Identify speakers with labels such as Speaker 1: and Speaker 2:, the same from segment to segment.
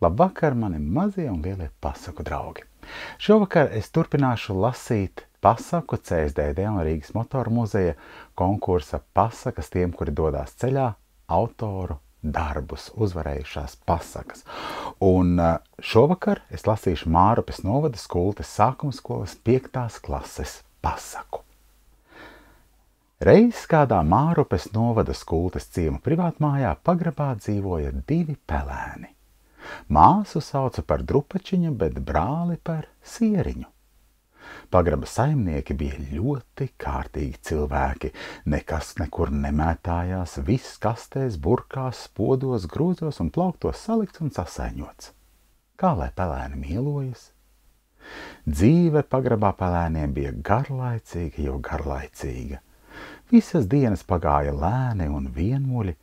Speaker 1: Labvakar, mani mazie un lielie pasaku draugi! Šovakar es turpināšu lasīt pasaku CSDD un Rīgas motoru muzeja konkursa pasakas tiem, kuri dodās ceļā, autoru darbus, uzvarējušās pasakas. Un šovakar es lasīšu Mārupes novada Skultes sākuma skolas 5. klases pasaku. Reiz kādā Mārupes novada Skultes ciema privātmājā pagrabā dzīvoja 2 pelēni. Māsu sauca par Drupačiņu, bet brāli par Sieriņu. Pagraba saimnieki bija ļoti kārtīgi cilvēki. Nekas nekur nemētājās, viss kastēs, burkās, spodos, grūzos un plauktos salikts un sasaiņots. Kā lai pelēni mielojas? Dzīve pagrabā pelēniem bija garlaicīga, jo garlaicīga. Visas dienas pagāja lēni un vienmuļi.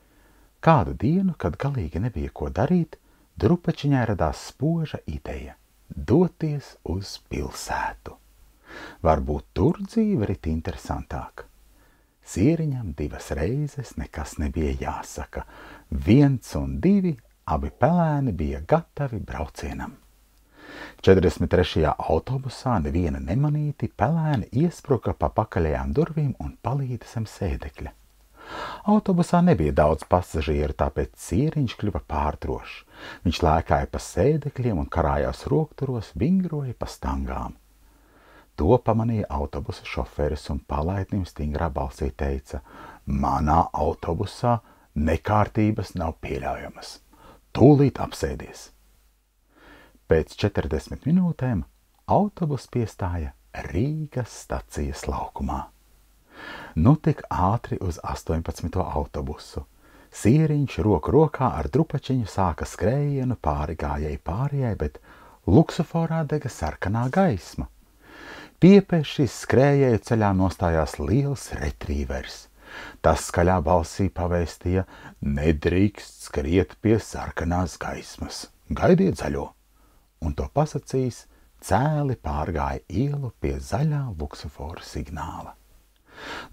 Speaker 1: Kādu dienu, kad galīgi nebija ko darīt, Drupačiņai radās spoža ideja – doties uz pilsētu. Varbūt tur dzīve rit interesantāk. Sieriņam 2 reizes nekas nebija jāsaka. 1 un 2 abi pelēni bija gatavi braucienam. 43. autobusā neviena nemanīti pelēni iespruka pa pakaļajām durvīm un palīda zem sēdekļa. Autobusā nebija daudz pasažieru, tāpēc Sieriņš kļuva pārdrošs. Viņš lēkāja pa sēdekļiem un karājās rokturos, vingroja pa stangām. To pamanīja autobusa šoferis un palaidnim stingrā balsī teica: "Manā autobusā nekārtības nav pieļaujamas. Tūlīt apsēdies." Pēc 40 minūtēm autobus piestāja Rīgas stacijas laukumā. Nu tik ātri uz 18. autobusu. Sieriņš roku rokā ar Drupačiņu sāka skrējienu pāri gājēji pārējai, bet luksuforā dega sarkanā gaisma. Piepešis skrējēju ceļā nostājās liels retrīvers. Tas skaļā balsī pavēstīja: "Nedrīkst skriet pie sarkanās gaismas, gaidiet zaļo." Un to pasacījis, cēli pārgāja ielu pie zaļā luksufora signāla.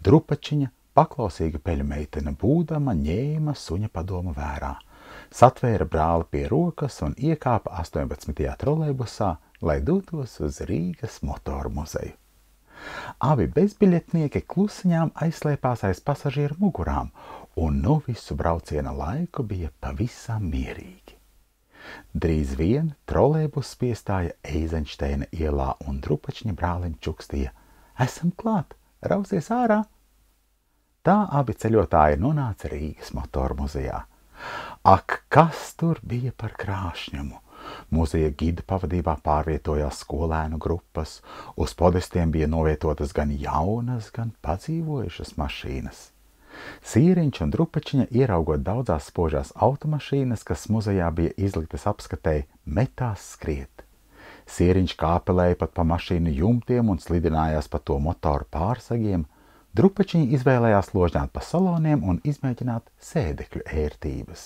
Speaker 1: Drupačiņa, paklausīga peļu meitene būdama, ņēma suņa padomu vērā, satvēra brāli pie rokas un iekāpa 18. trolejbusā, lai dotos uz Rīgas motoru muzeju. Abi bezbiļetnieki klusiņām aizslēpās aiz pasažieru mugurām, un nu visu brauciena laiku bija pavisam mierīgi. Drīz vien trolejbus piestāja Eizenšteina ielā, un Drupačiņa brālim čukstīja: "Esam klāt! Rausies ārā!" Tā abi ceļotāji nonāca Rīgas motoru muzejā. Ak, kas tur bija par krāšņumu! Muzeja gida pavadībā pārvietojās skolēnu grupas, uz podestiem bija novietotas gan jaunas, gan padzīvojušas mašīnas. Sieriņš un Drupačiņa, ieraugot daudzās spožās automašīnas, kas muzejā bija izliktas apskatēji, metās skriet. Sieriņš kāpelēja pat pa mašīnu jumtiem un slidinājās pa to motoru pārsagiem. Drupačiņa izvēlējās ložņāt pa saloniem un izmēģināt sēdekļu ērtības.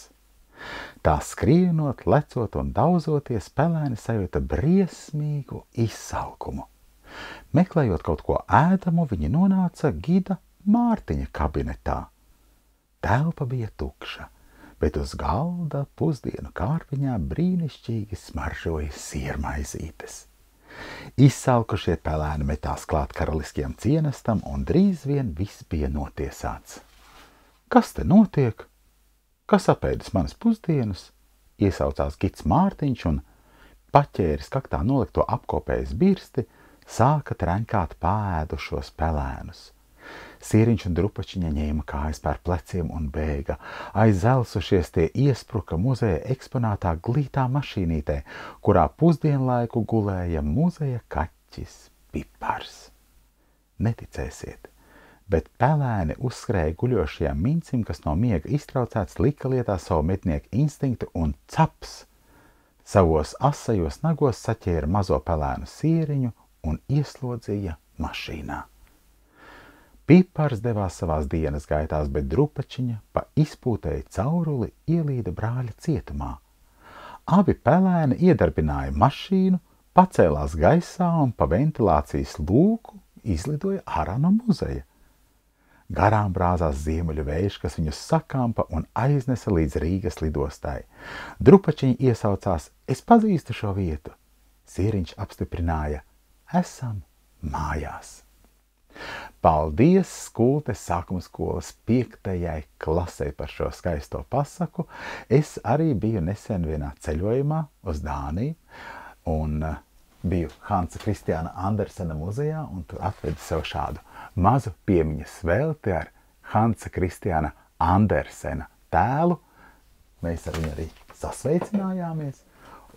Speaker 1: Tā skrienot, lecot un daudzoties, pelēni sajūta briesmīgu izsalkumu. Meklējot kaut ko ēdamu, viņi nonāca gida Mārtiņa kabinetā. Telpa bija tukša, bet uz galda pusdienu kārpiņā brīnišķīgi smaržoja siermaizītes. Izsalkušie pelēni metās klāt karaliskiem cienestam, un drīz vien viss bija notiesāts. "Kas te notiek? Kas apēdis manas pusdienas?" iesaucās gids Mārtiņš un, paķēris kaktā nolikto apkopējas birsti, sāka trenkāt paēdušos pelēnus. Sieriņš un Drupačiņa ņēma kājas pār pleciem un bēga. Aiz zelsušies tie iespruka muzeja eksponātā glītā mašīnītē, kurā pusdienlaiku gulēja muzeja kaķis Pipars. Neticēsiet, bet pelēni uzskrēja guļošajam mincim, kas no miega iztraucēts, lika lietā savu mednieku instinktu un caps! Savos asajos nagos saķēra mazo pelēnu Sieriņu un ieslodzīja mašīnā. Pipars devās savās dienas gaitās, bet Drupačiņa pa izpūtēju cauruli ielīda brāļa cietumā. Abi pelēni iedarbināja mašīnu, pacēlās gaisā un pa ventilācijas lūku izlidoja ārā no muzeja. Garām brāzās ziemeļu vējš, kas viņus sakampa un aiznesa līdz Rīgas lidostai. Drupačiņi iesaucās: es pazīstu šo vietu. Sieriņš apstiprināja: esam mājās. Paldies Skultes sākuma skolas 5. klasei par šo skaisto pasaku. Es arī biju nesen vienā ceļojumā uz Dāniju un biju Hansa Kristiāna Andersena muzejā un tur atvedu sev šādu mazu piemiņas svelti ar Hansa Kristiāna Andersena tēlu. Mēs ar viņu arī sasveicinājāmies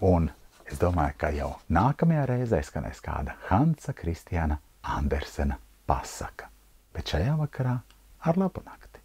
Speaker 1: un es domāju, ka jau nākamajā reizē skanēs kāda Hansa Kristiāna Andersena pasaka. Bet šajā vakarā ar labu nakti!